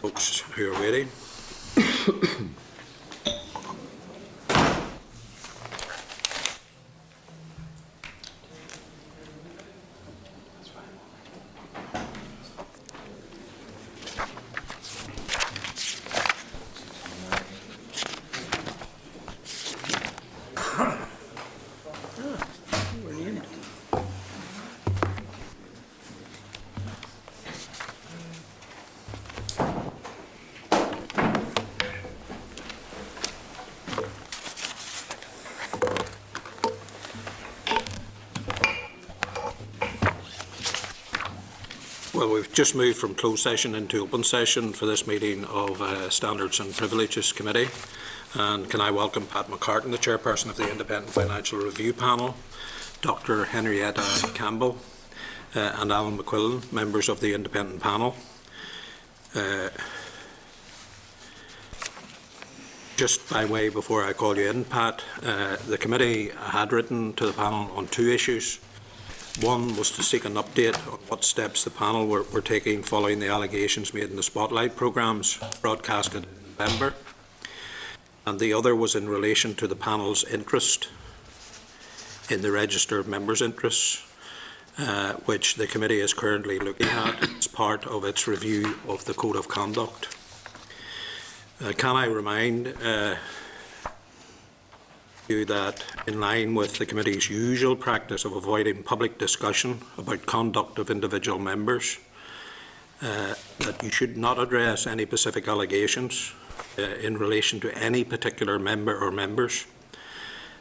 folks who are waiting. Well, we've just moved from closed session into open session for this meeting of Standards and Privileges Committee. And can I welcome Pat McCartan, the chairperson of the Independent Financial Review Panel, Dr. Henrietta Campbell and Alan McQuillan, members of the independent panel. Just by way before I call you in, Pat, the committee had written to the panel on two issues. One was to seek an update on what steps the panel were taking following the allegations made in the Spotlight programmes broadcasted in November. And the other was in relation to the panel's interest in the register of members' interests, which the committee is currently looking at as part of its review of the Code of Conduct. Can I remind you that, in line with the committee's usual practice of avoiding public discussion about conduct of individual members, that you should not address any specific allegations in relation to any particular member or members,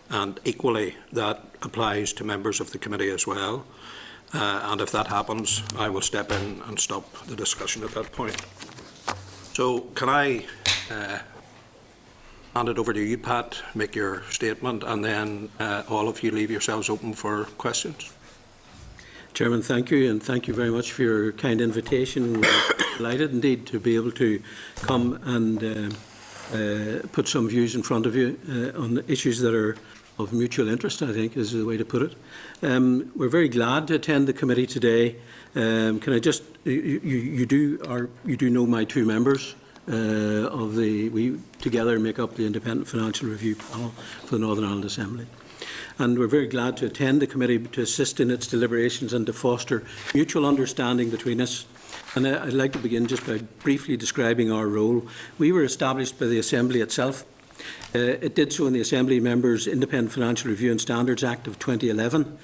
and equally that applies to members of the committee as well. And if that happens, I will step in and stop the discussion at that point. So can I hand it over to you, Pat, make your statement, and then all of you leave yourselves open for questions. Chairman, thank you, and thank you very much for your kind invitation. We're delighted indeed to be able to come and put some views in front of you on issues that are of mutual interest, I think is the way to put it. We're very glad to attend the committee today. Can I just, you do know my two members. We together make up the Independent Financial Review Panel for the Northern Ireland Assembly. And we're very glad to attend the committee to assist in its deliberations and to foster mutual understanding between us. And I'd like to begin just by briefly describing our role. We were established by the Assembly itself. It did so in the Assembly Members' Independent Financial Review and Standards Act of 2011.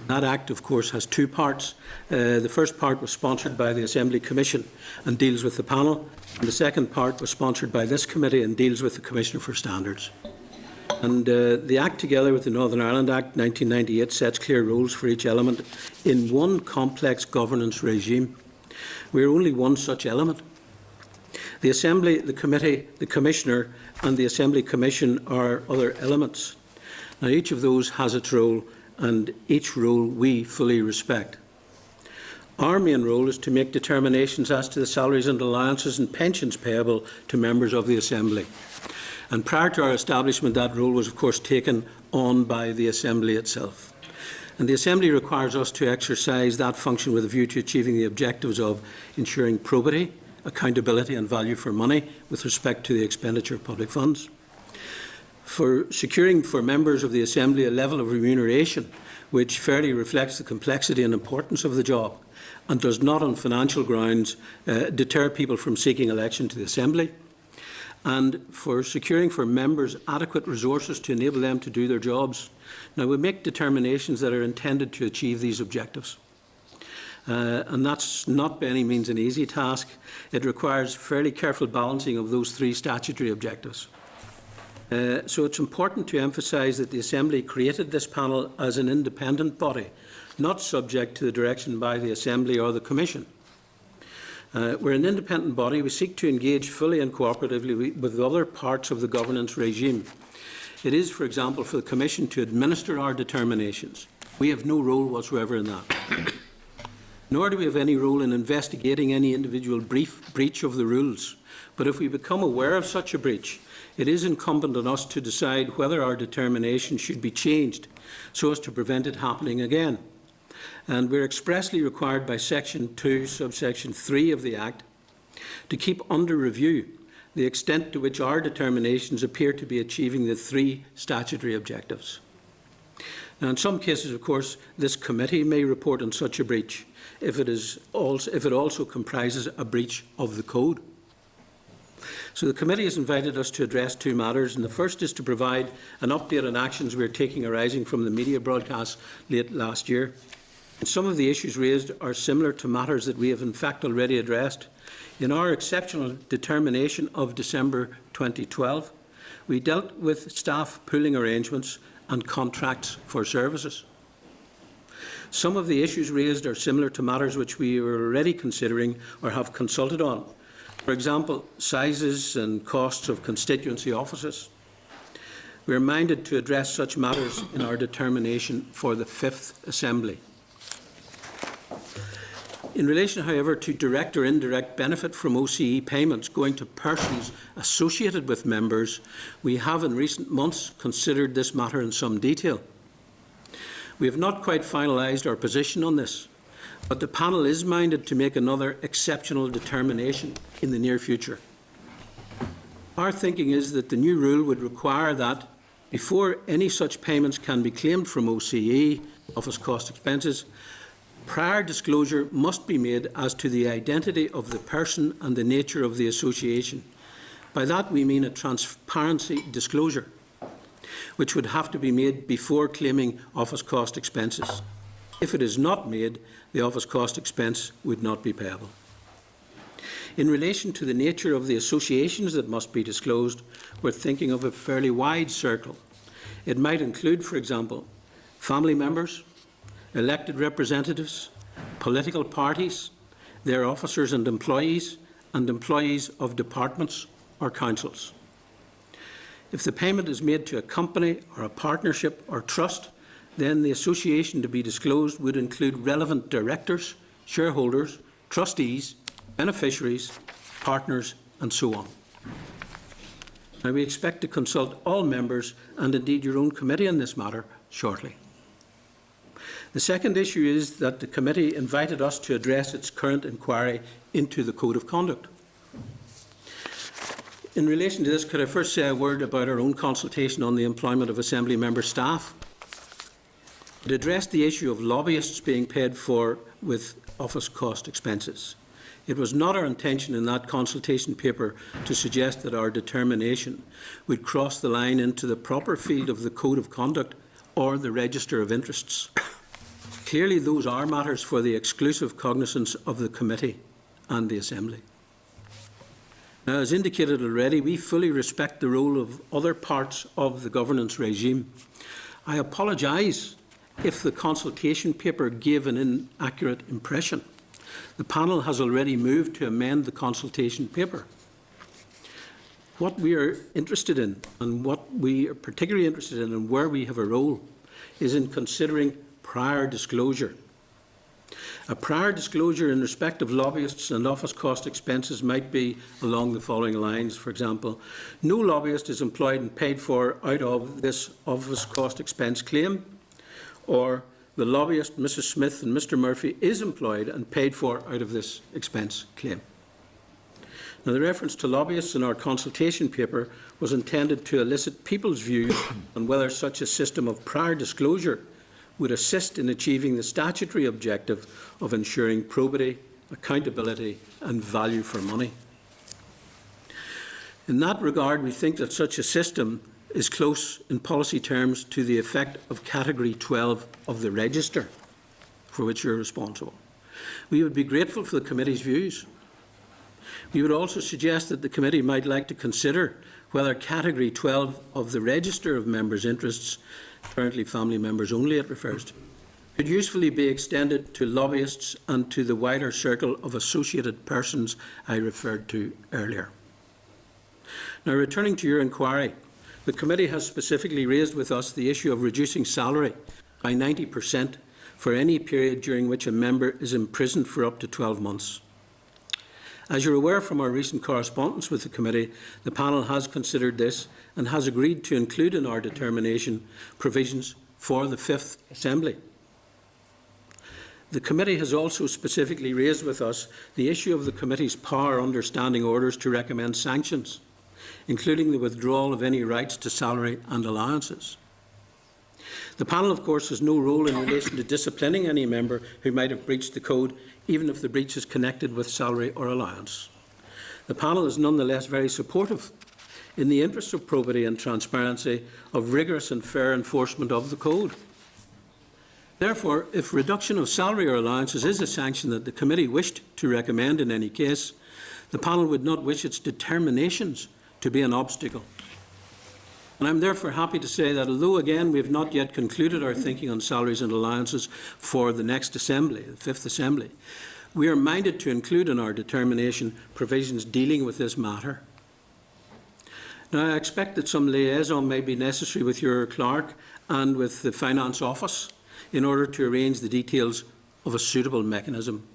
That Act, of course, has two parts. The first part was sponsored by the Assembly Commission and deals with the panel. And the second part was sponsored by this committee and deals with the Commissioner for Standards. And the Act, together with the Northern Ireland Act 1998, sets clear rules for each element in one complex governance regime. We are only one such element. The Assembly, the Committee, the Commissioner and the Assembly Commission are other elements. Now, each of those has its role, and each role we fully respect. Our main role is to make determinations as to the salaries and allowances and pensions payable to members of the Assembly. And prior to our establishment, that role was, of course, taken on by the Assembly itself. And the Assembly requires us to exercise that function with a view to achieving the objectives of ensuring probity, accountability and value for money with respect to the expenditure of public funds. For securing for members of the Assembly a level of remuneration which fairly reflects the complexity and importance of the job and does not on financial grounds deter people from seeking election to the Assembly. And for securing for members adequate resources to enable them to do their jobs. Now, we make determinations that are intended to achieve these objectives. And that's not by any means an easy task. It requires fairly careful balancing of those three statutory objectives. So it's important to emphasise that the Assembly created this panel as an independent body, not subject to the direction by the Assembly or the Commission. We're an independent body. We seek to engage fully and cooperatively with other parts of the governance regime. It is, for example, for the Commission to administer our determinations. We have no role whatsoever in that. Nor do we have any role in investigating any individual breach of the rules. But if we become aware of such a breach, it is incumbent on us to decide whether our determination should be changed so as to prevent it happening again. And we're expressly required by Section 2, subsection 3 of the Act to keep under review the extent to which our determinations appear to be achieving the 3 statutory objectives. Now, in some cases, of course, this committee may report on such a breach if it also comprises a breach of the code. So the committee has invited us to address 2 matters, and the first is to provide an update on actions we are taking arising from the media broadcast late last year. And some of the issues raised are similar to matters that we have in fact already addressed. In our exceptional determination of December 2012, we dealt with staff pooling arrangements and contracts for services. Some of the issues raised are similar to matters which we are already considering or have consulted on. For example, sizes and costs of constituency offices. We are minded to address such matters in our determination for the 5th Assembly. In relation, however, to direct or indirect benefit from OCE payments going to persons associated with members, we have in recent months considered this matter in some detail. We have not quite finalised our position on this, but the panel is minded to make another exceptional determination in the near future. Our thinking is that the new rule would require that, before any such payments can be claimed from OCE, office cost expenses, prior disclosure must be made as to the identity of the person and the nature of the association. By that we mean a transparency disclosure, which would have to be made before claiming office cost expenses. If it is not made, the office cost expense would not be payable. In relation to the nature of the associations that must be disclosed, we're thinking of a fairly wide circle. It might include, for example, family members, elected representatives, political parties, their officers and employees of departments or councils. If the payment is made to a company or a partnership or trust, then the association to be disclosed would include relevant directors, shareholders, trustees, beneficiaries, partners, and so on. Now, we expect to consult all members and indeed your own committee on this matter shortly. The second issue is that the committee invited us to address its current inquiry into the Code of Conduct. In relation to this, could I first say a word about our own consultation on the employment of Assembly member staff? It addressed the issue of lobbyists being paid for with office cost expenses. It was not our intention in that consultation paper to suggest that our determination would cross the line into the proper field of the Code of Conduct or the Register of Interests. Clearly, those are matters for the exclusive cognizance of the Committee and the Assembly. Now, as indicated already, we fully respect the role of other parts of the governance regime. I apologise if the consultation paper gave an inaccurate impression. The panel has already moved to amend the consultation paper. What we are interested in, and what we are particularly interested in, and where we have a role, is in considering prior disclosure. A prior disclosure in respect of lobbyists and office cost expenses might be along the following lines. For example, no lobbyist is employed and paid for out of this office cost expense claim, or the lobbyist, Mrs. Smith and Mr. Murphy, is employed and paid for out of this expense claim. Now, the reference to lobbyists in our consultation paper was intended to elicit people's views on whether such a system of prior disclosure would assist in achieving the statutory objective of ensuring probity, accountability and value for money. In that regard, we think that such a system is close in policy terms to the effect of Category 12 of the Register, for which you are responsible. We would be grateful for the Committee's views. We would also suggest that the Committee might like to consider whether Category 12 of the Register of Members' Interests, currently family members only it refers to, could usefully be extended to lobbyists and to the wider circle of associated persons I referred to earlier. Now, returning to your inquiry, the Committee has specifically raised with us the issue of reducing salary by 90% for any period during which a member is imprisoned for up to 12 months. As you are aware from our recent correspondence with the Committee, the panel has considered this and has agreed to include in our determination provisions for the 5th Assembly. The committee has also specifically raised with us the issue of the committee's power under standing orders to recommend sanctions, including the withdrawal of any rights to salary and allowances. The panel, of course, has no role in relation to disciplining any member who might have breached the code, even if the breach is connected with salary or allowance. The panel is nonetheless very supportive, in the interest of probity and transparency, of rigorous and fair enforcement of the code. Therefore, if reduction of salary or allowances is a sanction that the committee wished to recommend in any case, the panel would not wish its determinations to be an obstacle. And I am therefore happy to say that although, again, we have not yet concluded our thinking on salaries and allowances for the next Assembly, the Fifth Assembly, we are minded to include in our determination provisions dealing with this matter. Now, I expect that some liaison may be necessary with your clerk and with the Finance Office in order to arrange the details of a suitable mechanism.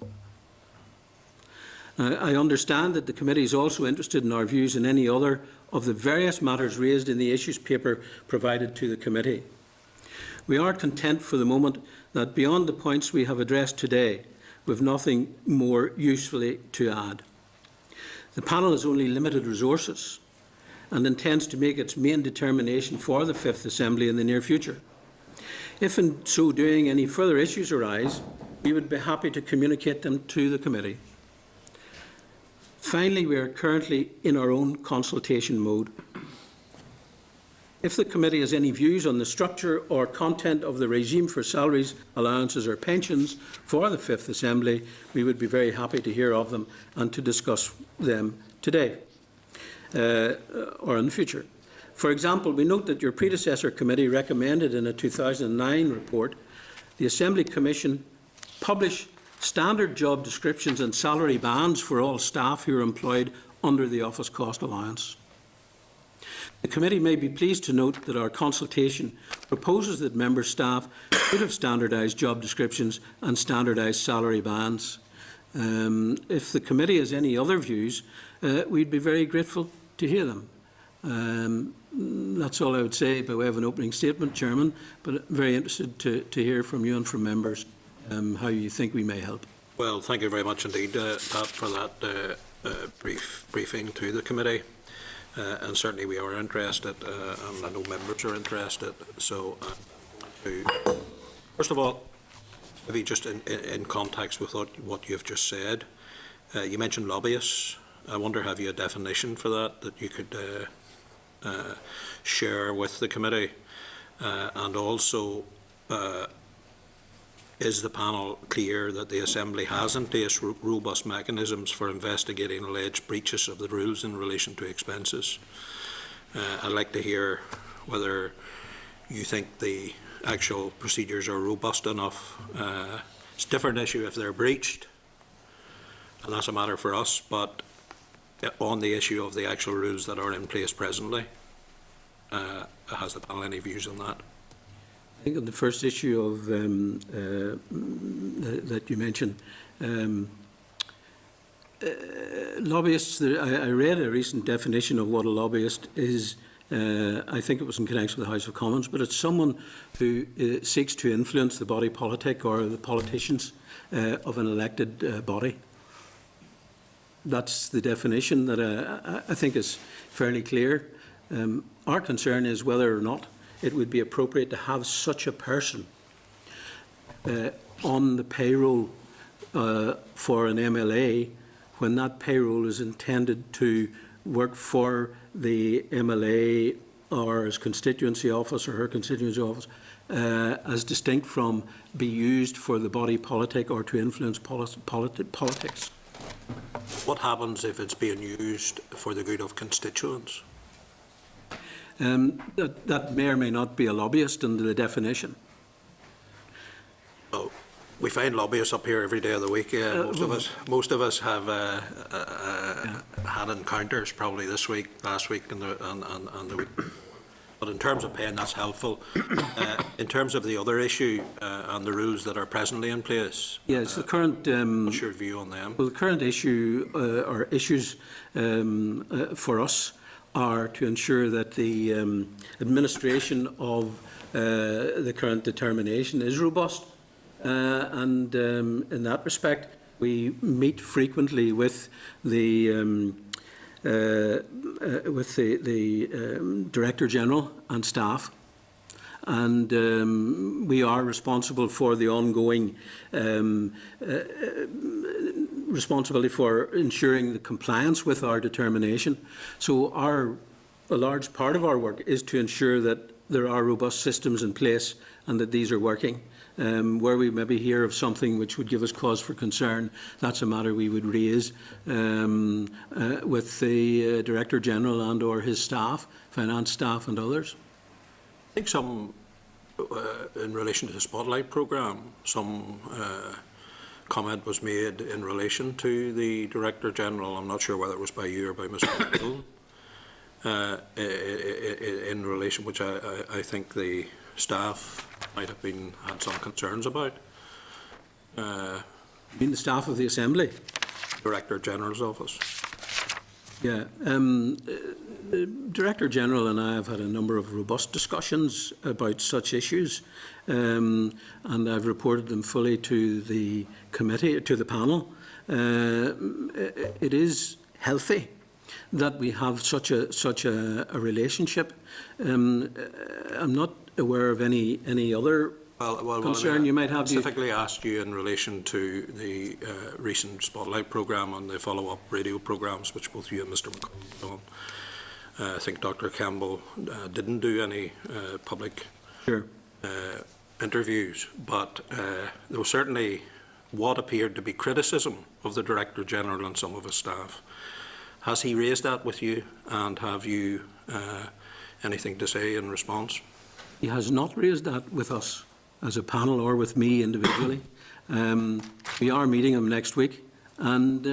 I understand that the committee is also interested in our views in any other of the various matters raised in the issues paper provided to the committee. We are content for the moment that beyond the points we have addressed today, we have nothing more usefully to add. The panel has only limited resources and intends to make its main determination for the Fifth Assembly in the near future. If in so doing any further issues arise, we would be happy to communicate them to the committee. Finally, we are currently in our own consultation mode. If the committee has any views on the structure or content of the regime for salaries, allowances or pensions for the Fifth Assembly, we would be very happy to hear of them and to discuss them today or in the future. For example, we note that your predecessor committee recommended in a 2009 report the Assembly Commission publish standard job descriptions and salary bands for all staff who are employed under the Office Cost Allowance. The committee may be pleased to note that our consultation proposes that member staff should have standardised job descriptions and standardised salary bands. If the committee has any other views, we'd be very grateful to hear them. That's all I would say by way of an opening statement, Chairman, but very interested to hear from you and from members how you think we may help. Well, thank you very much indeed, Pat, for that briefing to the committee. And certainly we are interested, and I know members are interested. So, first of all, maybe just in context with what you've just said, you mentioned lobbyists. I wonder, have you a definition for that you could share with the committee? And also, is the panel clear that the Assembly has in place robust mechanisms for investigating alleged breaches of the rules in relation to expenses? I'd like to hear whether you think the actual procedures are robust enough. It's a different issue if they're breached, and that's a matter for us, but on the issue of the actual rules that are in place presently, has the panel any views on that? I think on the first issue of that you mentioned, lobbyists, I read a recent definition of what a lobbyist is. I think it was in connection with the House of Commons, but it's someone who seeks to influence the body politic or the politicians of an elected body. That's the definition that I think is fairly clear. Our concern is whether or not it would be appropriate to have such a person on the payroll for an MLA when that payroll is intended to work for the MLA or his constituency office or her constituency office, as distinct from be used for the body politic or to influence politics. What happens if it's being used for the good of constituents? That may or may not be a lobbyist under the definition. Oh, we find lobbyists up here every day of the week. Most of us have had encounters probably this week, last week, and the week. But in terms of paying, that's helpful. In terms of the other issue and the rules that are presently in place, yes, the current. What's your view on them? Well, the current issue or issues for us are to ensure that the administration of the current determination is robust And in that respect, we meet frequently with the Director General and staff, and we are responsible for the ongoing responsibility for ensuring the compliance with our determination. So a large part of our work is to ensure that there are robust systems in place and that these are working. Where we maybe hear of something which would give us cause for concern, that's a matter we would raise with the Director General and or his staff, finance staff and others. I think some, in relation to the Spotlight programme, some comment was made in relation to the Director General. I'm not sure whether it was by you or by Mr. Dillon, in relation, which I think the staff might have had some concerns about. You mean the staff of the Assembly? Director General's office. Yeah. The Director General and I have had a number of robust discussions about such issues, and I've reported them fully to the committee, to the panel. It is healthy that we have such a relationship. I'm not aware of any other concern you might have. Specifically asked you in relation to the recent Spotlight programme and the follow-up radio programmes, which both you and Mr. McCall have done. I think Dr. Campbell didn't do any public interviews, but there was certainly what appeared to be criticism of the Director General and some of his staff. Has he raised that with you, and have you anything to say in response? He has not raised that with us as a panel or with me individually. We are meeting him next week, and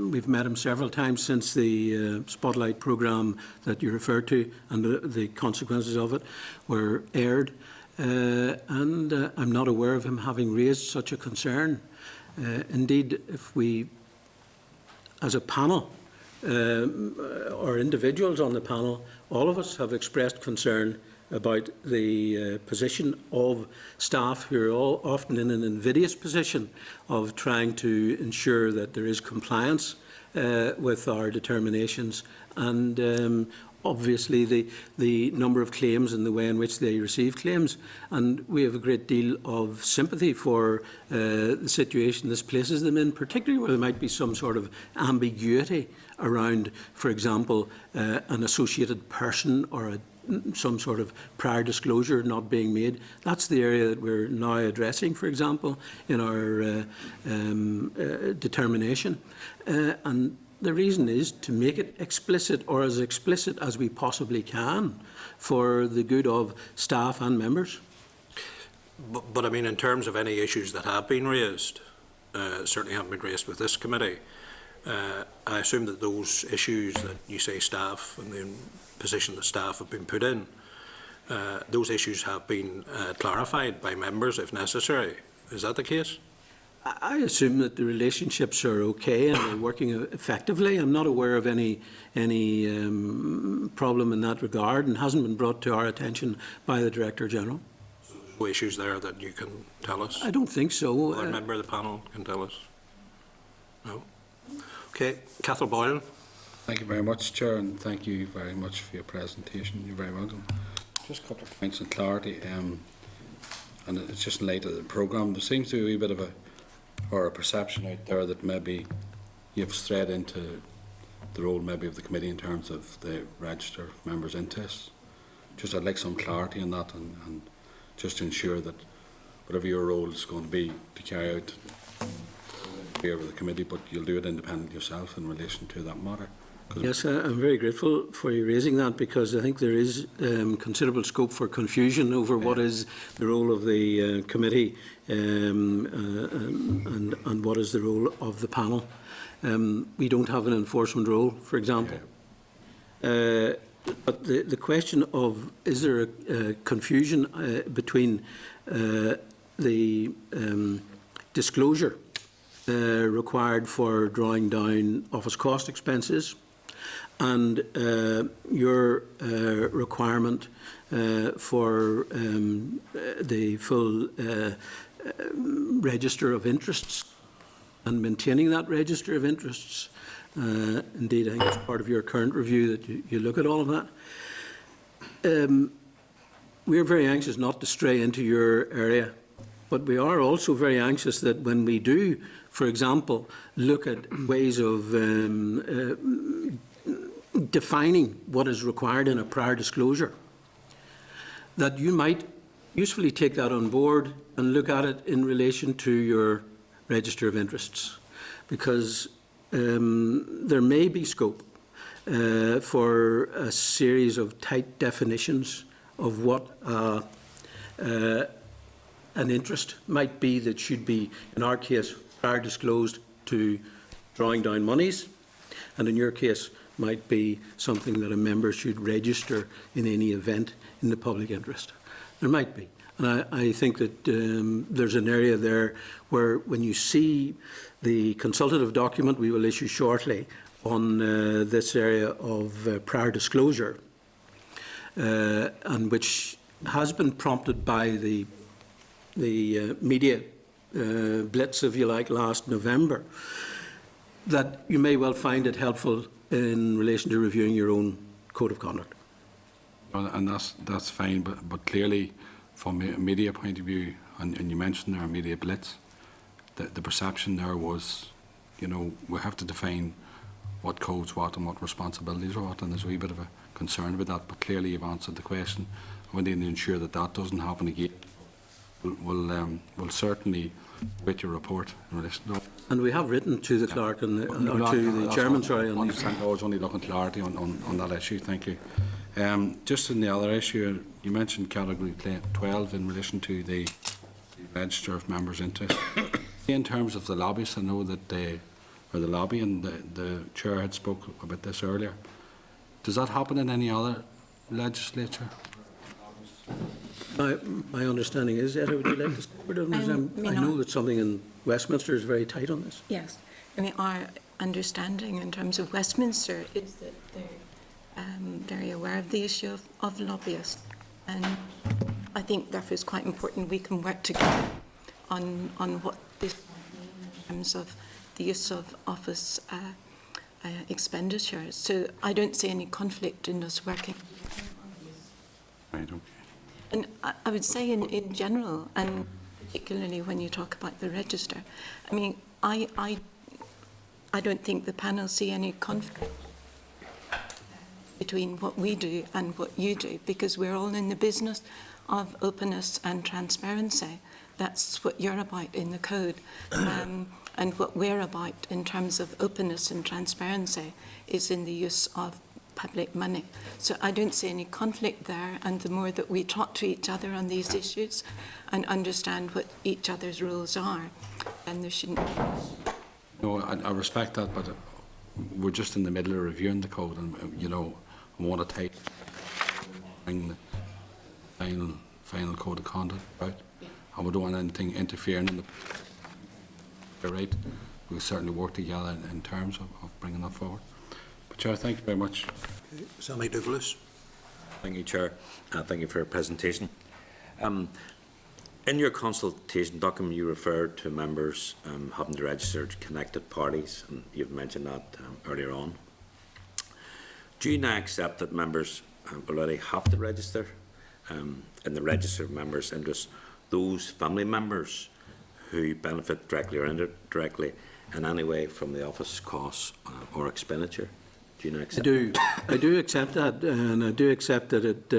we've met him several times since the Spotlight programme that you referred to and the consequences of it were aired. And I'm not aware of him having raised such a concern. Indeed, if we, as a panel, or individuals on the panel, all of us have expressed concern about the position of staff who are all often in an invidious position of trying to ensure that there is compliance with our determinations, and obviously the number of claims and the way in which they receive claims. And we have a great deal of sympathy for the situation this places them in, particularly where there might be some sort of ambiguity around, for example, an associated person or some sort of prior disclosure not being made. That's the area that we're now addressing, for example, in our determination. And the reason is to make it explicit, or as explicit as we possibly can, for the good of staff and members. But I mean, in terms of any issues that have been raised, certainly haven't been raised with this committee, I assume that those issues that you say staff and the position that staff have been put in, those issues have been clarified by members if necessary. Is that the case? I assume that the relationships are okay and they're working effectively. I'm not aware of any problem in that regard, and hasn't been brought to our attention by the Director General. So there's no issues there that you can tell us? I don't think so. Another member of the panel can tell us? No? Okay. Cathal Boylan. Thank you very much, Chair, and thank you very much for your presentation. You're very welcome. Just a couple of points of clarity, and it's just in light of the programme. There seems to be a wee bit of a perception out there that maybe you've strayed into the role maybe of the committee in terms of the register members' interests. Just I'd like some clarity on that, and just to ensure that whatever your role is going to be to carry out here with the committee, but you'll do it independently yourself in relation to that matter. Yes, I'm very grateful for you raising that, because I think there is considerable scope for confusion over what is the role of the committee and what is the role of the panel. We don't have an enforcement role, for example. But the question of, is there a confusion between the disclosure required for drawing down office cost expenses and your requirement for the full register of interests and maintaining that register of interests. Indeed, I think it's part of your current review that you look at all of that. We're very anxious not to stray into your area, but we are also very anxious that when we do, for example, look at ways of defining what is required in a prior disclosure, that you might usefully take that on board and look at it in relation to your register of interests, because there may be scope for a series of tight definitions of what an interest might be that should be, in our case, prior disclosed to drawing down monies, and in your case might be something that a member should register in any event in the public interest. There might be. And I think that there's an area there where when you see the consultative document we will issue shortly on this area of prior disclosure, and which has been prompted by the media blitz, if you like, last November, that you may well find it helpful in relation to reviewing your own code of conduct. Well, and that's fine, but clearly, from a media point of view, and you mentioned there a media blitz, the perception there was, you know, we have to define what codes what and what responsibilities are what, and there's a wee bit of a concern about that, but clearly you've answered the question. We need to ensure that that doesn't happen again. We'll certainly wait your report in relation to that. And we have written to the clerk and to the chairman, sorry. I was only looking clarity on that issue, thank you. Just in the other issue, you mentioned category 12 in relation to the register of members' interest. In terms of the lobbyists, I know that the lobby, and the chair had spoke about this earlier. Does that happen in any other legislature? My understanding is, Etta, would you like to start with it? I know that something in Westminster is very tight on this. Yes. I mean, our understanding in terms of Westminster is that they're very aware of the issue of lobbyists. And I think therefore it's quite important we can work together on what this means in terms of the use of office expenditures. So I don't see any conflict in us working. Right, okay. And I would say in general, and particularly when you talk about the register, I mean, I don't think the panel see any conflict between what we do and what you do, because we're all in the business of openness and transparency. That's what you're about in the code. And what we're about in terms of openness and transparency is in the use of public money. So I don't see any conflict there, and the more that we talk to each other on these issues and understand what each other's rules are, then there shouldn't be. No, I respect that, but we're just in the middle of reviewing the code, and you know, we want to bring the final code of conduct out, and we don't want anything interfering in the. You're right. We'll certainly work together in terms of bringing that forward. But Chair, thank you very much. Sammy Douglas. Thank you, Chair. Thank you for your presentation. In your consultation document, you referred to members having to register connected parties, and you've mentioned that earlier on. Do you now accept that members already have to register in the register of members' interests those family members who benefit directly or indirectly in any way from the office costs or expenditure? Do you now accept I do accept that, and I do accept that it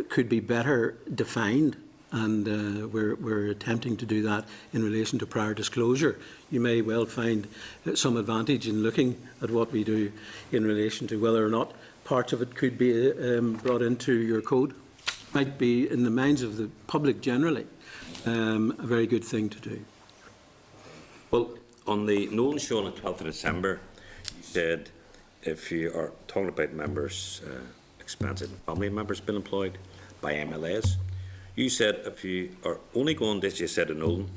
could be better defined, and we're attempting to do that in relation to prior disclosure. You may well find some advantage in looking at what we do in relation to whether or not parts of it could be brought into your code. Might be, in the minds of the public generally, a very good thing to do. Well, on the Nolan show on the 12th of December, you said if you are talking about members' expenses and family members being employed by MLAs, you said if you are only going, this you said in Nolan,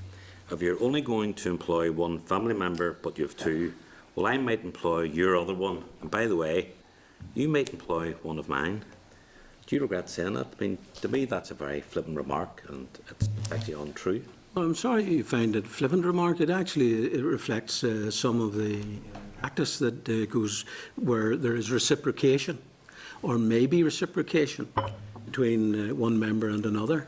if you're only going to employ one family member but you have two, well, I might employ your other one, and by the way, you might employ one of mine. Do you regret saying that? I mean, to me, that's a very flippant remark, and it's actually untrue. Well, I'm sorry you find it a flippant remark. It reflects some of the practice that goes where there is reciprocation, or maybe reciprocation, between one member and another.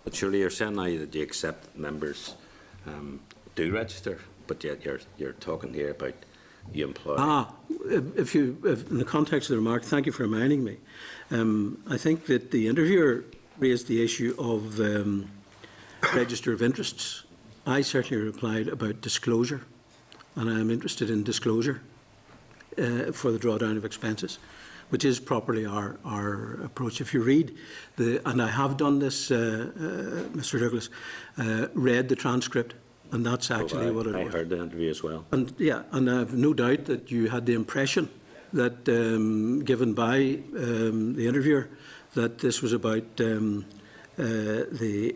But surely you're saying now that you accept members do register, but yet you're talking here about you employ. If in the context of the remark, thank you for reminding me. I think that the interviewer raised the issue of register of interests. I certainly replied about disclosure, and I am interested in disclosure for the drawdown of expenses, which is properly our approach. If you read and I have done this, Mr. Douglas, read the transcript, and that's actually what it was. I heard the interview as well. And yeah, and I have no doubt that you had the impression that, given by the interviewer, that this was about the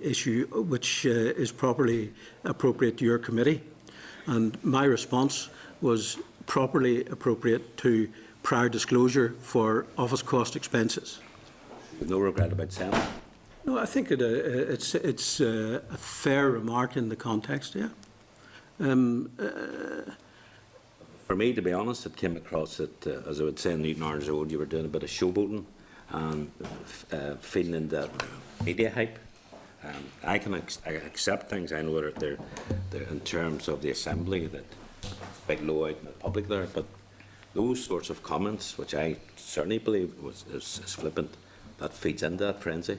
issue which is properly appropriate to your committee. And my response was properly appropriate to prior disclosure for office cost expenses. No regret about saying that. No, I think it's a fair remark in the context, yeah. For me, to be honest, it came across that, as I would say in Newton Orange Road, you were doing a bit of showboating and feeding the media hype. I can accept things. I know they're in terms of the assembly that it's quite low out in the public there, but those sorts of comments, which I certainly believe is flippant, that feeds into that frenzy.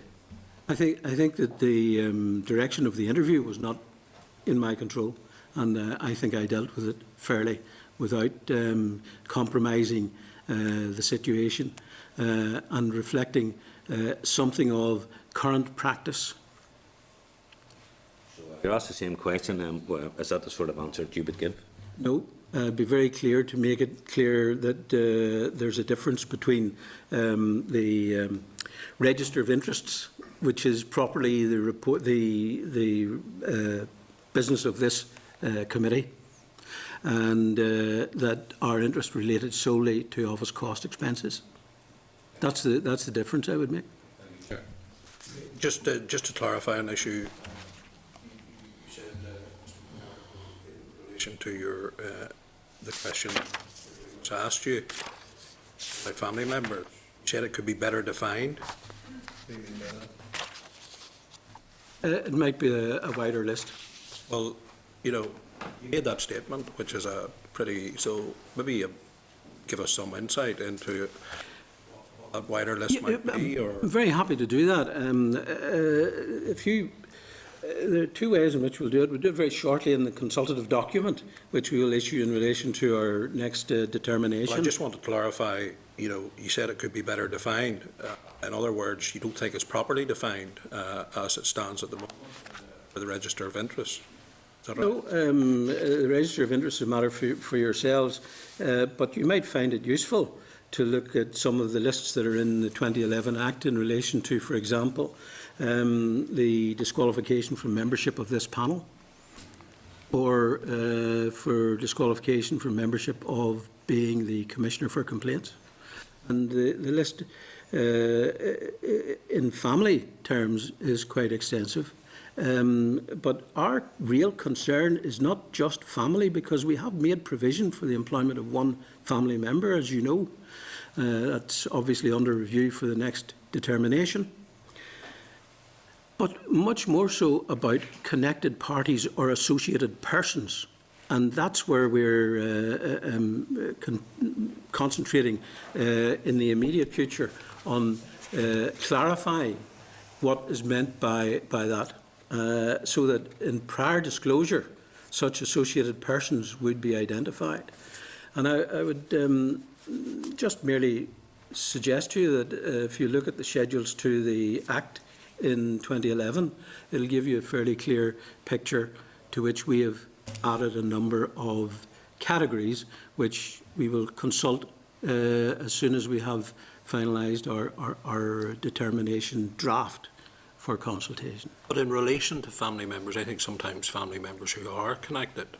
I think that the direction of the interview was not in my control, and I think I dealt with it fairly without compromising the situation and reflecting something of current practice. If you're asked the same question, is that the sort of answer you would give? No. Be very clear to make it clear that there's a difference between the register of interests, which is properly the report, the business of this committee, and that are interest related solely to office cost expenses. That's the difference I would make. Just to clarify an issue, you said in relation to your the question was asked you by family members, you said it could be better defined. It might be a wider list. Well, you know, you made that statement, which is a pretty, so maybe you give us some insight into what that wider list might be, or... I'm very happy to do that. There are two ways in which we'll do it. We'll do it very shortly in the consultative document, which we will issue in relation to our next determination. Well, I just want to clarify, you know, you said it could be better defined. In other words, you don't think it's properly defined as it stands at the moment for the register of interest. Is that right? No, the register of interest is a matter for yourselves, but you might find it useful to look at some of the lists that are in the 2011 Act in relation to, for example, the disqualification from membership of this panel, or for disqualification from membership of being the Commissioner for Complaints. And the list in family terms is quite extensive. But our real concern is not just family, because we have made provision for the employment of one family member, as you know. That's obviously under review for the next determination. But much more so about connected parties or associated persons. And that's where we're concentrating in the immediate future on clarifying what is meant by that. So that in prior disclosure, such associated persons would be identified. And I would just merely suggest to you that if you look at the schedules to the Act in 2011, it'll give you a fairly clear picture, to which we have added a number of categories which we will consult as soon as we have finalised our determination draft for consultation. But in relation to family members, I think sometimes family members who are connected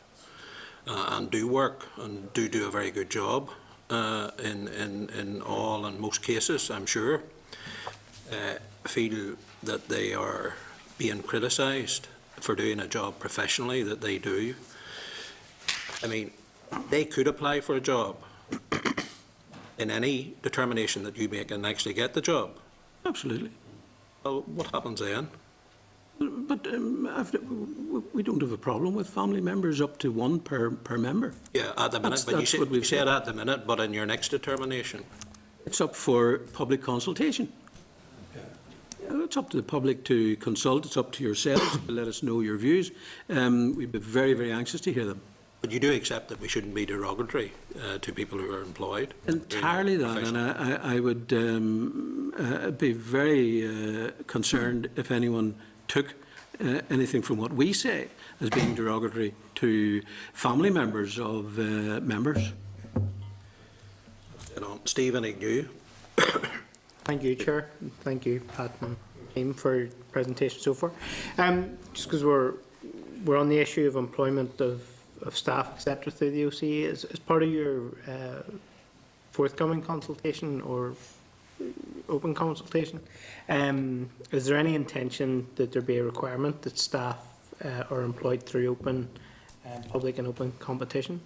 and do work and do a very good job, in all and most cases, I'm sure, feel that they are being criticised for doing a job professionally that they do. I mean, they could apply for a job in any determination that you make and actually get the job. Absolutely. Well, what happens then? But we don't have a problem with family members up to one per member. Yeah, at the minute, but That's what you we've said said. at the minute, but in your next determination. It's up for public consultation. It's up to the public to consult. It's up to yourselves to let us know your views. We'd be very, very anxious to hear them. But you do accept that we shouldn't be derogatory to people who are employed? Entirely that, and I would be very concerned if anyone took anything from what we say as being derogatory to family members of members. Steve, anything new? Thank you, Chair. Thank you, Pat and team, for your presentation so far. Just because we're on the issue of employment of staff, etc., through the OCE, as part of your forthcoming consultation or open consultation, is there any intention that there be a requirement that staff are employed through open, public and open competition?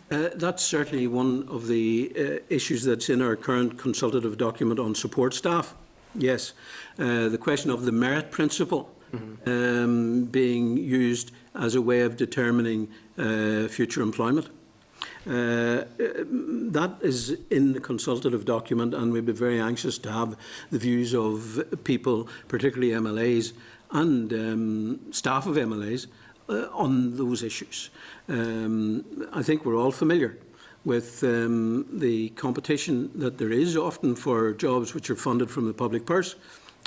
That's certainly one of the issues that's in our current consultative document on support staff. Yes, the question of the merit principle being used as a way of determining future employment. That is in the consultative document, and we'd be very anxious to have the views of people, particularly MLAs and staff of MLAs, on those issues. I think we're all familiar with the competition that there is often for jobs which are funded from the public purse,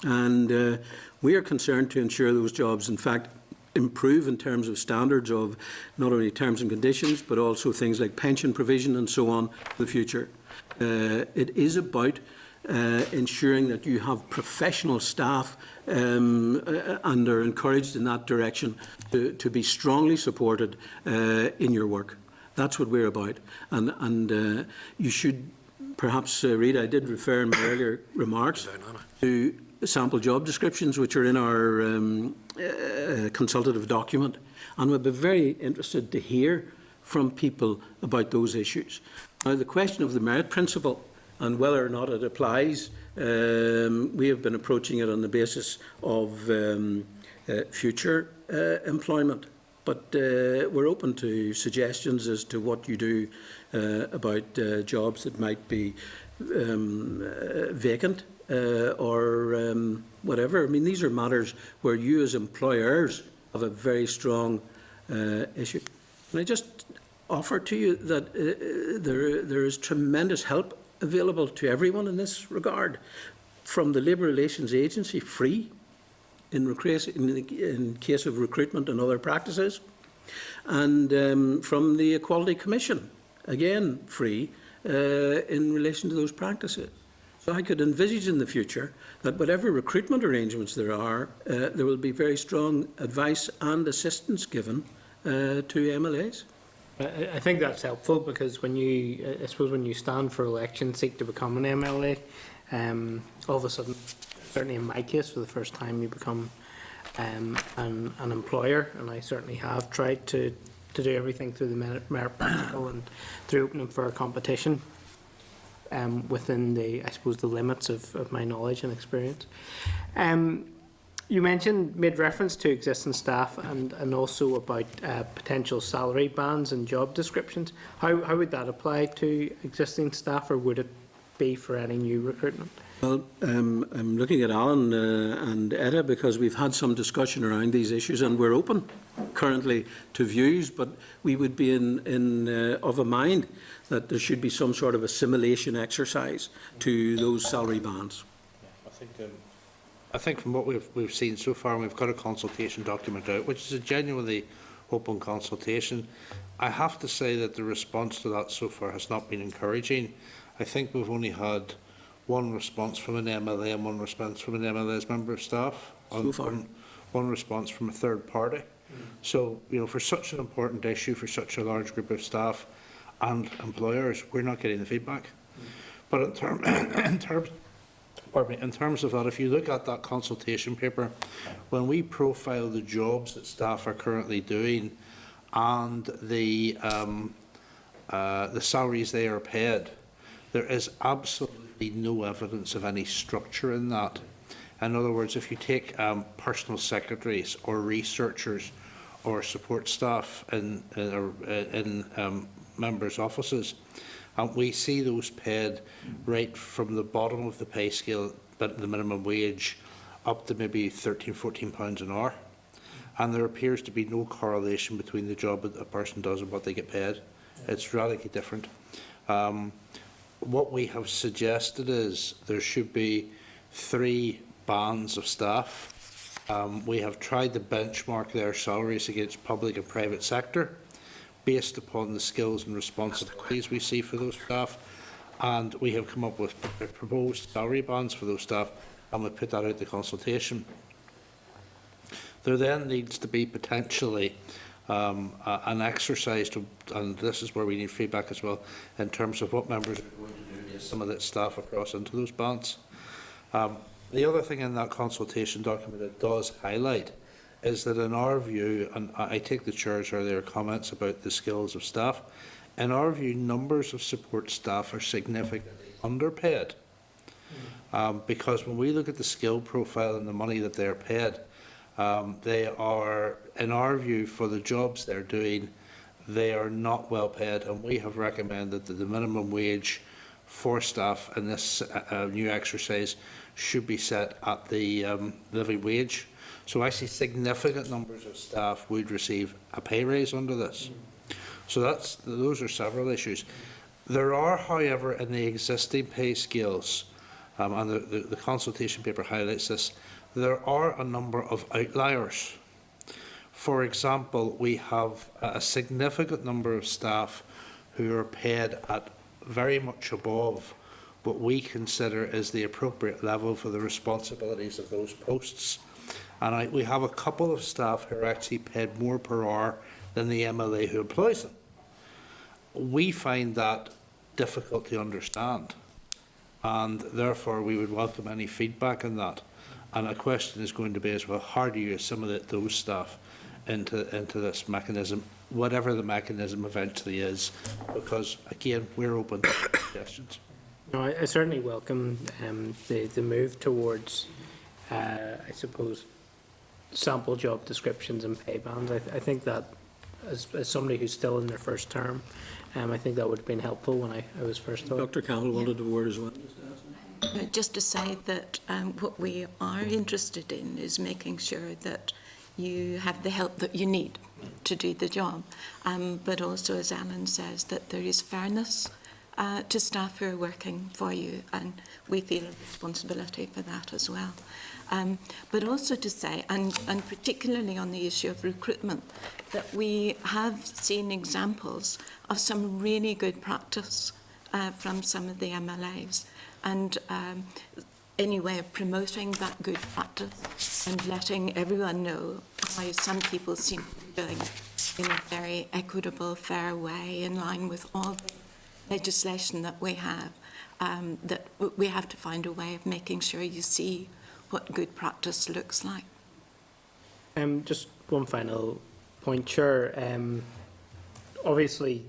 and we are concerned to ensure those jobs, in fact, improve in terms of standards of not only terms and conditions, but also things like pension provision and so on for the future. It is about ensuring that you have professional staff and are encouraged in that direction to be strongly supported in your work. That's what we're about. And you should perhaps read, I did refer in my earlier remarks to sample job descriptions which are in our consultative document, and we'd be very interested to hear from people about those issues. Now, the question of the merit principle and whether or not it applies, we have been approaching it on the basis of future employment, but we're open to suggestions as to what you do about jobs that might be vacant or whatever. I mean, these are matters where you as employers have a very strong issue. And I just offer to you that there is tremendous help available to everyone in this regard, from the Labour Relations Agency, free in case of recruitment and other practices, and from the Equality Commission, again free in relation to those practices. So I could envisage in the future that whatever recruitment arrangements there are, there will be very strong advice and assistance given to MLAs. I think that's helpful, because when you, I suppose, when you stand for election, seek to become an MLA, all of a sudden, certainly in my case, for the first time, you become an employer, and I certainly have tried to do everything through the merit principle and through opening for a competition within the, I suppose, the limits of my knowledge and experience. You made reference to existing staff and also about potential salary bands and job descriptions. How would that apply to existing staff, or would it be for any new recruitment? Well, I'm looking at Alan and Etta, because we've had some discussion around these issues, and we're open currently to views, but we would be of a mind that there should be some sort of assimilation exercise to those salary bands. I think from what we've seen so far, and we've got a consultation document out, which is a genuinely open consultation. I have to say that the response to that so far has not been encouraging. I think we've only had one response from an MLA and one response from an MLA's member of staff. So far. One response from a third party. So, you know, for such an important issue, for such a large group of staff, and employers, we're not getting the feedback. But in terms of that, if you look at that consultation paper, when we profile the jobs that staff are currently doing and the salaries they are paid, there is absolutely no evidence of any structure in that. In other words, if you take personal secretaries or researchers or support staff in members' offices, we see those paid right from the bottom of the pay scale, but the minimum wage, up to maybe £13–14 an hour. And there appears to be no correlation between the job that a person does and what they get paid. It's radically different. What we have suggested is there should be 3 bands of staff. We have tried to benchmark their salaries against public and private sector based upon the skills and responsibilities we see for those staff, and we have come up with proposed salary bands for those staff, and we put that out to consultation. There then needs to be potentially an exercise to, and this is where we need feedback as well, in terms of what members are going to do to some of that staff across into those bands. The other thing in that consultation document it does highlight is that in our view, and I take the Chair's earlier comments about the skills of staff, in our view, numbers of support staff are significantly underpaid. Because when we look at the skill profile and the money that they're paid, they are, in our view, for the jobs they're doing, they are not well paid, and we have recommended that the minimum wage for staff in this new exercise should be set at the living wage. So I see significant numbers of staff would receive a pay raise under this. So those are several issues. There are, however, in the existing pay scales, and the consultation paper highlights this, there are a number of outliers. For example, we have a significant number of staff who are paid at very much above what we consider is the appropriate level for the responsibilities of those posts. And we have a couple of staff who are actually paid more per hour than the MLA who employs them. We find that difficult to understand, and therefore we would welcome any feedback on that. And a question is going to be as well, how do you assimilate those staff into this mechanism, whatever the mechanism eventually is, because again, we're open to suggestions. No, I certainly welcome the move towards, I suppose, sample job descriptions and pay bands. I think that, as somebody who's still in their first term, I think that would have been helpful when I was first taught. Dr. Campbell wanted a word as well. Just to say that what we are interested in is making sure that you have the help that you need to do the job, but also, as Alan says, that there is fairness to staff who are working for you, and we feel a responsibility for that as well. But also to say, and particularly on the issue of recruitment, that we have seen examples of some really good practice from some of the MLAs, and any way of promoting that good practice and letting everyone know how some people seem to be doing in a very equitable, fair way, in line with all the legislation that we have, that we have to find a way of making sure you see what good practice looks like. Just one final point, Chair. Obviously,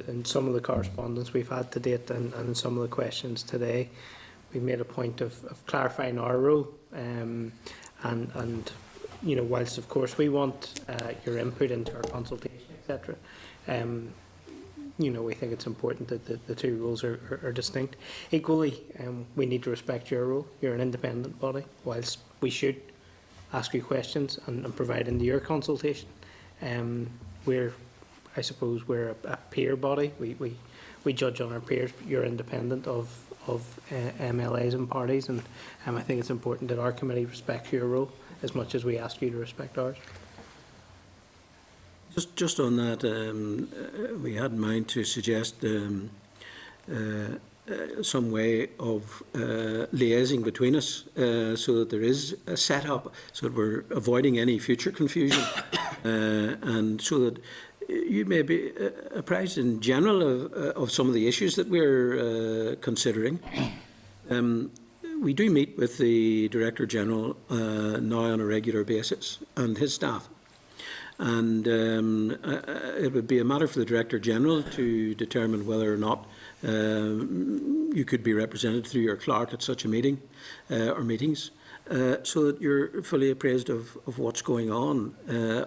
in some of the correspondence we've had to date and some of the questions today, we made a point of clarifying our role, and you know, whilst of course we want your input into our consultation, etc. You know, we think it's important that the two roles are distinct. Equally, we need to respect your role. You're an independent body. Whilst we should ask you questions and provide into your consultation, I suppose we're a peer body. We judge on our peers. But you're independent of MLAs and parties, and I think it's important that our committee respects your role as much as we ask you to respect ours. Just on that, we had in mind to suggest some way of liaising between us so that there is a set-up, so that we're avoiding any future confusion, and so that you may be apprised in general of some of the issues that we're considering. We do meet with the Director General now on a regular basis and his staff. And it would be a matter for the Director General to determine whether or not you could be represented through your clerk at such a meeting or meetings, so that you're fully appraised of what's going on,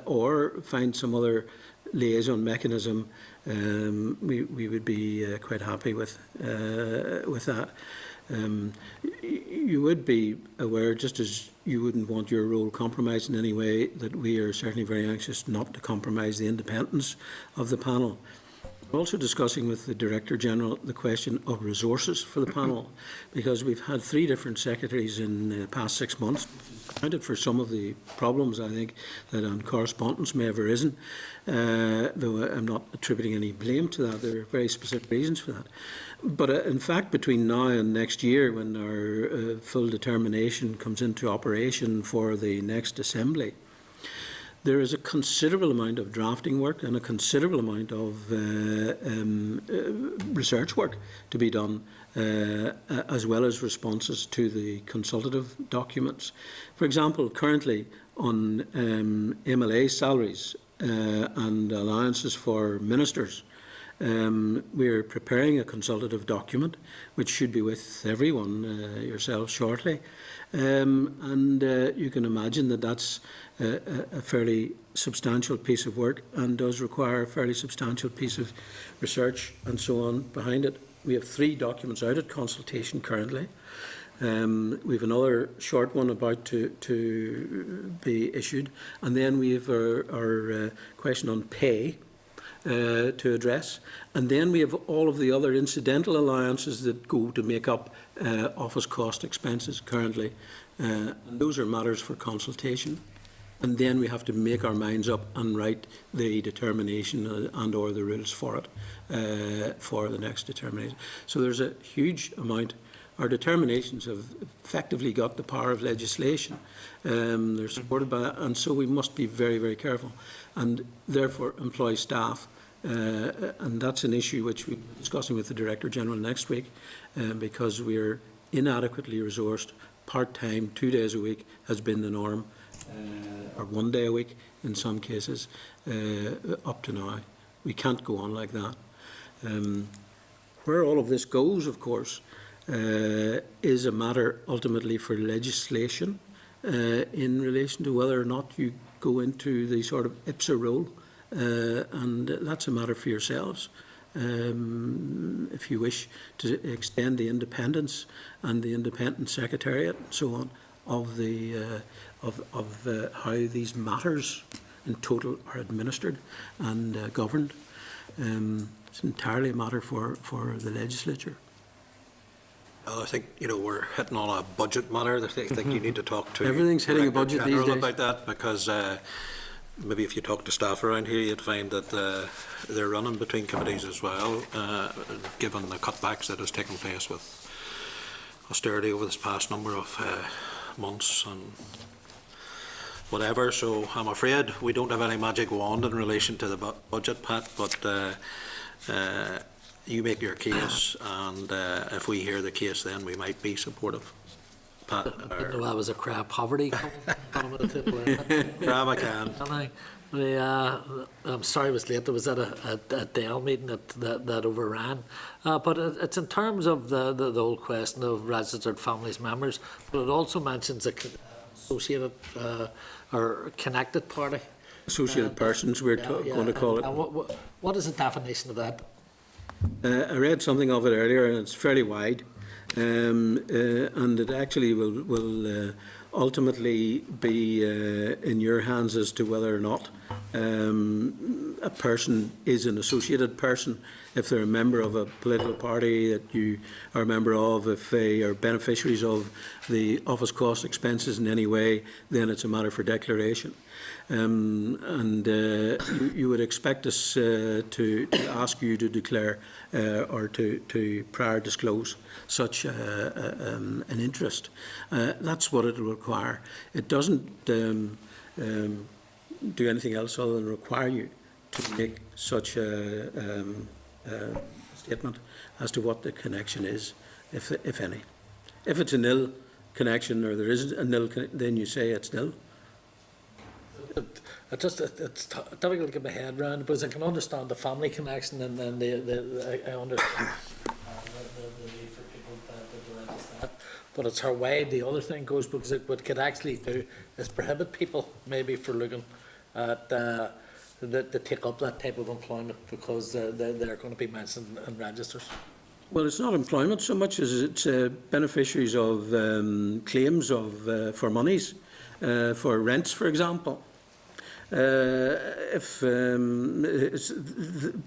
or find some other liaison mechanism. We would be quite happy with that. You would be aware, just as you wouldn't want your role compromised in any way, that we are certainly very anxious not to compromise the independence of the panel. We're also discussing with the Director General the question of resources for the panel, because we've had 3 different secretaries in the past 6 months, accounted for some of the problems, I think, that on correspondence may have arisen, though I'm not attributing any blame to that. There are very specific reasons for that. But in fact, between now and next year, when our full determination comes into operation for the next Assembly, there is a considerable amount of drafting work and a considerable amount of research work to be done, as well as responses to the consultative documents. For example, currently on MLA salaries and allowances for ministers, we're preparing a consultative document which should be with everyone, yourselves, shortly. And you can imagine that that's a fairly substantial piece of work and does require a fairly substantial piece of research and so on behind it. We have 3 documents out at consultation currently. We have another short one about to be issued, and then we have our question on pay to address, and then we have all of the other incidental allowances that go to make up office cost expenses currently, and those are matters for consultation. And then we have to make our minds up and write the determination and or the rules for it, for the next determination. So there's a huge amount. Our determinations have effectively got the power of legislation. They're supported by that, and so we must be very, very careful, and therefore employ staff. And that's an issue which we'll be discussing with the Director General next week, because we're inadequately resourced. Part-time, 2 days a week has been the norm, or 1 day a week in some cases, up to now. We can't go on like that. Where all of this goes, of course, is a matter ultimately for legislation in relation to whether or not you go into the sort of IPSA role, and that's a matter for yourselves. If you wish to extend the independence and the independent secretariat and so on of the how these matters in total are administered and governed, it's entirely a matter for the legislature. Well, I think, we're hitting on a budget matter. I think you need to talk to Everything's hitting a budget these days about that, because maybe if you talk to staff around here, you'd find that they're running between committees as well, given the cutbacks that has taken place with austerity over this past number of months and whatever. So I'm afraid we don't have any magic wand in relation to the budget, Pat, but you make your case, and if we hear the case, then we might be supportive. Pat, I didn't know that was a crab poverty. Grab I can. I'm sorry I was late. I was at a Dell meeting that overran. But it's in terms of the whole question of registered families members, but it also mentions a associated or connected party. Associated persons, we're going to call it. What is the definition of that? I read something of it earlier, and it's fairly wide, and it actually will ultimately be in your hands as to whether or not a person is an associated person. If they're a member of a political party that you are a member of, if they are beneficiaries of the office cost expenses in any way, then it's a matter for declaration. You would expect us to ask you to declare or to prior disclose such an interest. That's what it will require. It doesn't do anything else other than require you to make such a statement as to what the connection is, if any. If it's a nil connection, or there isn't a nil, then you say it's nil. It's difficult to get my head around, because I can understand the family connection, and then I understand the need for people to register that. But it's how wide the other thing goes, because what it could actually do is prohibit people maybe for looking at that take up that type of employment, because they're going to be mentioned in registers. Well, it's not employment so much as it's beneficiaries of claims for monies, for rents, for example. If it's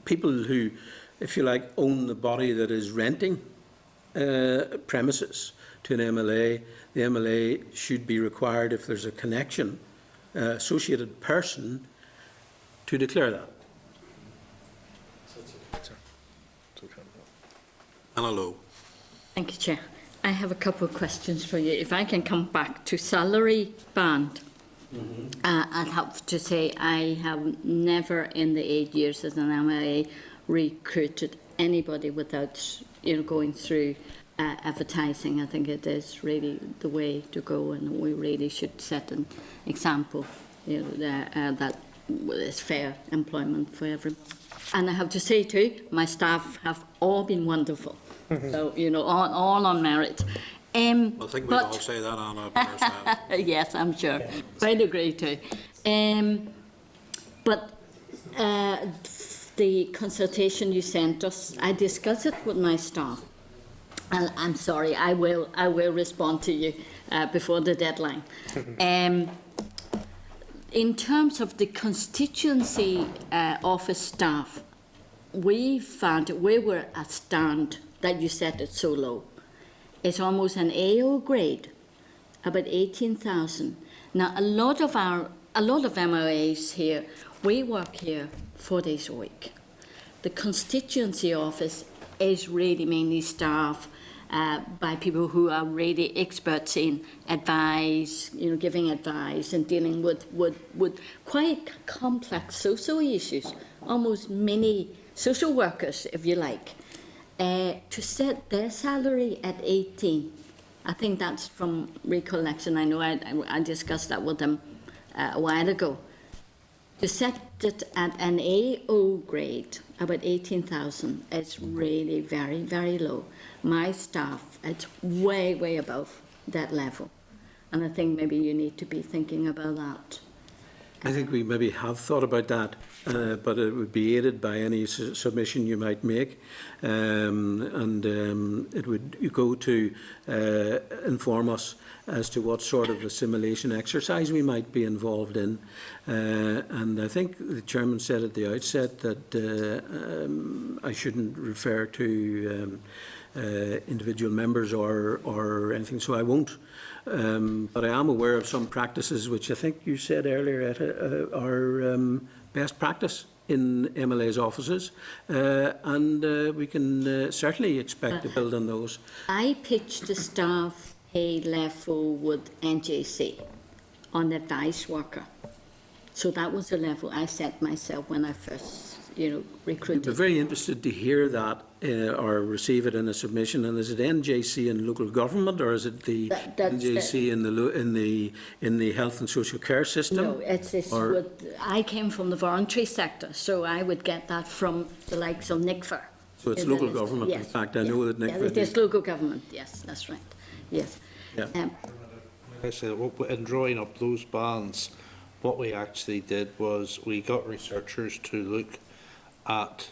people who, if you like, own the body that is renting premises to an MLA, the MLA should be required, if there's a connection, associated person, to declare that. Anna Lowe. Thank you, Chair. I have a couple of questions for you. If I can come back to salary band, I'd have to say I have never in the 8 years as an MLA recruited anybody without going through advertising. I think it is really the way to go, and we really should set an example that is fair employment for everyone. And I have to say too, my staff have all been wonderful. So, all on merit. I think we all say that, Anna. Yes, I'm sure. Quite agree too. But the consultation you sent us, I discussed it with my staff. And I'm sorry, I will respond to you before the deadline. In terms of the constituency office staff, we found we were astounded that you set it so low. It's almost an AO grade, about 18,000. Now, a lot of MLAs here, we work here 4 days a week. The constituency office is really mainly staffed by people who are really experts in advice, giving advice and dealing with quite complex social issues, almost mini social workers, if you like. To set their salary at 18, I think that's from recollection. I know I discussed that with them a while ago. To set it at an AO grade, about 18,000, is really very, very low. My staff, it's way, way above that level. And I think maybe you need to be thinking about that. I think we maybe have thought about that, but it would be aided by any submission you might make, and it would go to inform us as to what sort of assimilation exercise we might be involved in. And I think the Chairman said at the outset that I shouldn't refer to individual members or anything, so I won't. But I am aware of some practices which I think you said earlier are best practice in MLA's offices, and we can certainly expect to build on those. I pitched the staff pay level with NJC on advice worker. So that was the level I set myself when I first recruited. We're very interested to hear that or receive it in a submission. And is it NJC in local government, or is it the NJC in the health and social care system? No, I came from the voluntary sector, so I would get that from the likes of NICFA. So it's local government. Yes. In fact, I know that NICFA. It is local government. Yes, that's right. Yes. Yeah. I said, in drawing up those bands, what we actually did was we got researchers to look at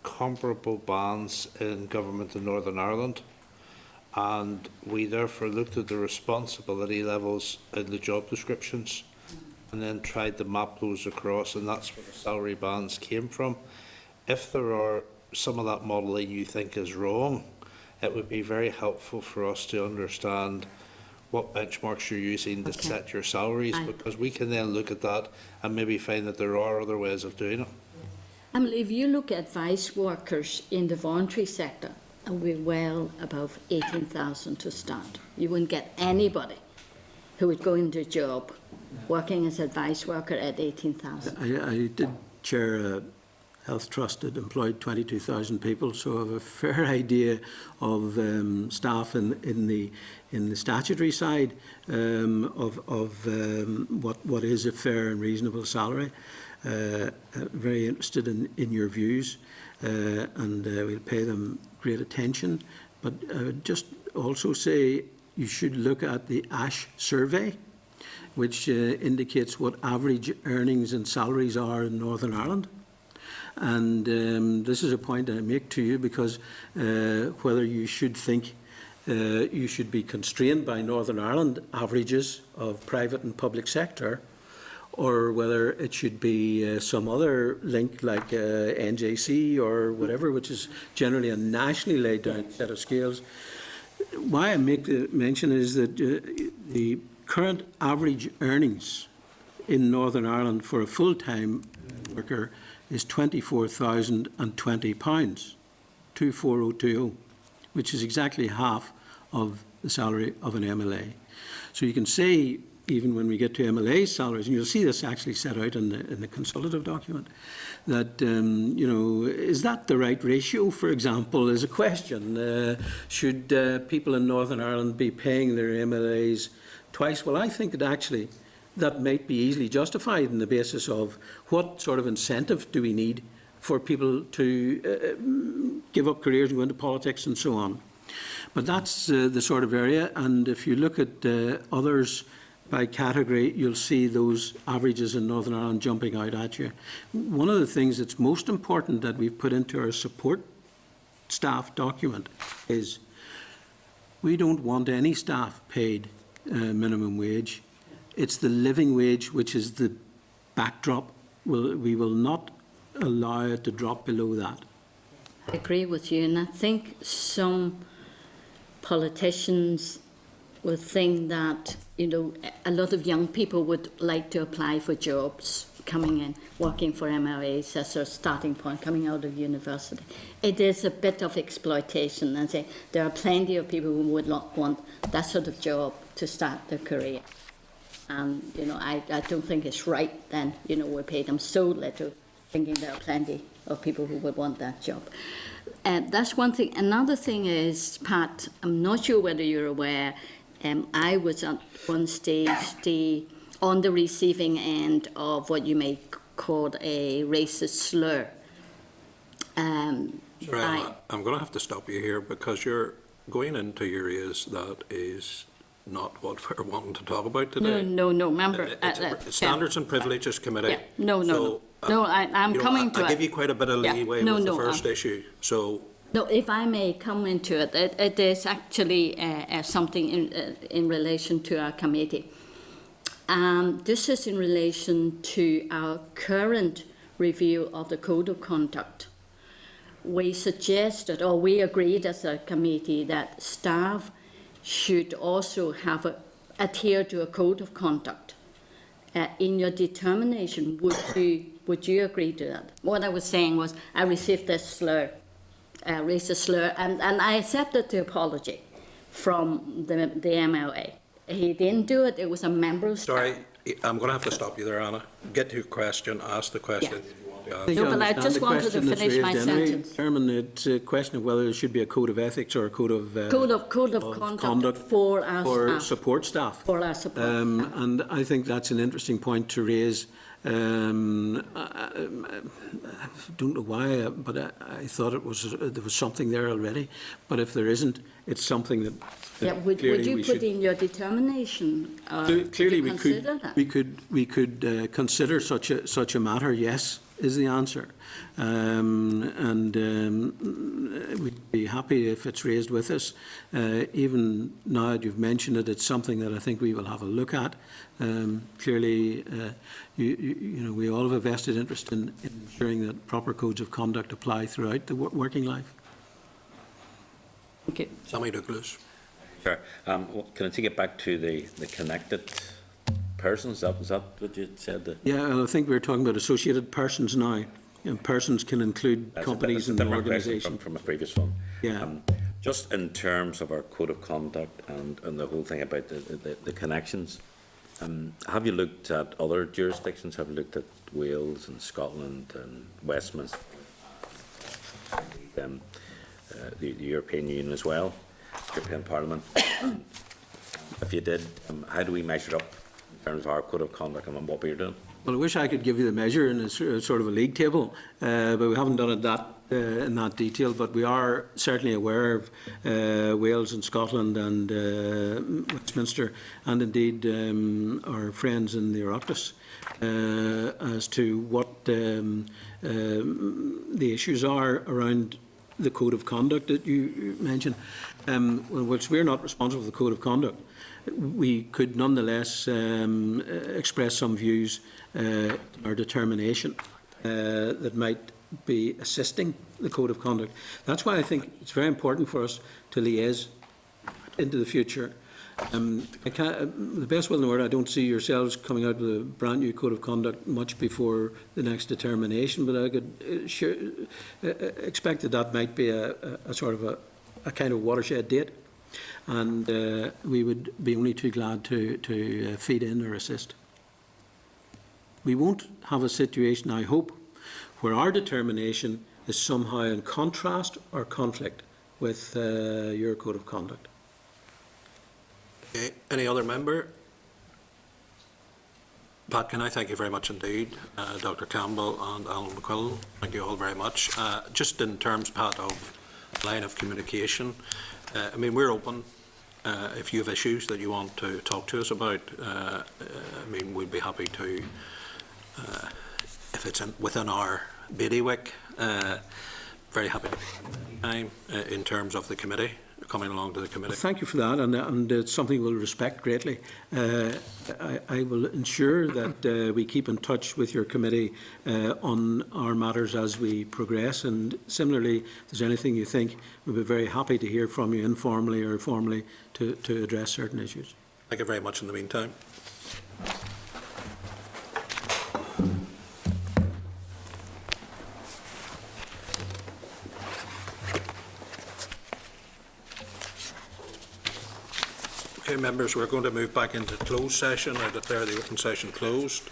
comparable bands in government in Northern Ireland, and we therefore looked at the responsibility levels in the job descriptions and then tried to map those across, and that's where the salary bands came from. If there are some of that modelling you think is wrong, it would be very helpful for us to understand what benchmarks you're using to set your salaries, because we can then look at that and maybe find that there are other ways of doing it. If you look at advice workers in the voluntary sector, we're well above 18,000 to start. You wouldn't get anybody who would go into a job working as advice worker at 18,000. I did chair Health Trust that employed 22,000 people, so I have a fair idea of staff in the statutory side of what is a fair and reasonable salary. Very interested in your views, and we'll pay them great attention. But I would just also say you should look at the ASH survey, which indicates what average earnings and salaries are in Northern Ireland. And this is a point I make to you because whether you should think you should be constrained by Northern Ireland averages of private and public sector, or whether it should be some other link like NJC or whatever, which is generally a nationally laid down set of scales. Why I make the mention is that the current average earnings in Northern Ireland for a full-time worker is £24,020, 24020, which is exactly half of the salary of an MLA. So you can say, even when we get to MLA salaries, and you'll see this actually set out in the consultative document, that, you know, is that the right ratio, for example, is a question. Should people in Northern Ireland be paying their MLAs twice? Well, I think that actually that might be easily justified on the basis of what sort of incentive do we need for people to give up careers and go into politics and so on. But that's the sort of area, and if you look at others by category, you'll see those averages in Northern Ireland jumping out at you. One of the things that's most important that we've put into our support staff document is we don't want any staff paid minimum wage. It's the living wage which is the backdrop. We will not allow it to drop below that. I agree with you, and I think some politicians would think that, you know, a lot of young people would like to apply for jobs coming in, working for MLAs as their starting point, coming out of university. It is a bit of exploitation, and say there are plenty of people who would not want that sort of job to start their career. And, you know, I don't think it's right then, you know, we pay them so little, thinking there are plenty of people who would want that job. That's one thing. Another thing is, Pat, I'm not sure whether you're aware, I was at one stage on the receiving end of what you may call a racist slur. Sorry, I'm going to have to stop you here because you're going into areas that is not what we're wanting to talk about today. No. Remember, It's Standards and Privileges Committee. Yeah. No. I'm coming to it. I give you quite a bit of leeway with the first issue. So. No, if I may come into it, it is actually something in relation to our committee. This is in relation to our current review of the Code of Conduct. We suggested, or we agreed as a committee, that staff should also adhere to a Code of Conduct. In your determination, would you agree to that? What I was saying was, I received this slur, racist slur, and I accepted the apology from the MLA. He didn't do it. It was a member of staff. Sorry, I'm going to have to stop you there, Anna. Get to your question, ask the question Yeah. that you want to ask. No, but I just wanted to finish my sentence. Chairman, it's a question of whether there should be a code of ethics or a code of conduct for our staff. Support staff. For our support staff. And I think that's an interesting point to raise. I don't know why, but I thought there was something there already. But if there isn't, it's something that would you put in your determination? Clearly, we could consider such a matter. Yes, is the answer, we'd be happy if it's raised with us. Even now that you've mentioned it, it's something that I think we will have a look at. Clearly, you know, we all have a vested interest in ensuring that proper codes of conduct apply throughout the working life. Okay. Sammy Douglas. Sure. Can I take it back to the connected persons? Is that what you said? Yeah, I think we're talking about associated persons now. And persons can include companies and organisations. From a previous one. Yeah. Just in terms of our code of conduct and the whole thing about the connections, have you looked at other jurisdictions? Have you looked at Wales and Scotland and Westminster? the European Union as well, European Parliament. If you did, how do we measure up in terms of our code of conduct and what we're doing? Well, I wish I could give you the measure in a sort of a league table, but we haven't done it in that detail. But we are certainly aware of Wales and Scotland and Westminster, and indeed our friends in the Oireachtas, as to what the issues are around the code of conduct that you mentioned. Whilst we're not responsible for the code of conduct, we could nonetheless express some views, our determination that might be assisting the code of conduct. That's why I think it's very important for us to liaise into the future. The best will in the world, I don't see yourselves coming out with a brand new code of conduct much before the next determination, but I could expect that might be a sort of a kind of watershed date, and we would be only too glad to feed in or assist. We won't have a situation, I hope, where our determination is somehow in contrast or conflict with your code of conduct. Okay. Any other member? Pat, can I thank you very much indeed, Dr. Campbell and Alan McQuillan. Thank you all very much. Just in terms, Pat, of line of communication, I mean, we're open. If you have issues that you want to talk to us about, I mean, we'd be happy to, if it's within our bailiwick, very happy to be time in terms of the committee, coming along to the committee. Thank you for that, and it's something we'll respect greatly. I will ensure that we keep in touch with your committee on our matters as we progress, and similarly, if there's anything you think, we'll be very happy to hear from you informally or formally to address certain issues. Thank you very much in the meantime. Okay, members, we're going to move back into closed session. I declare the open session closed.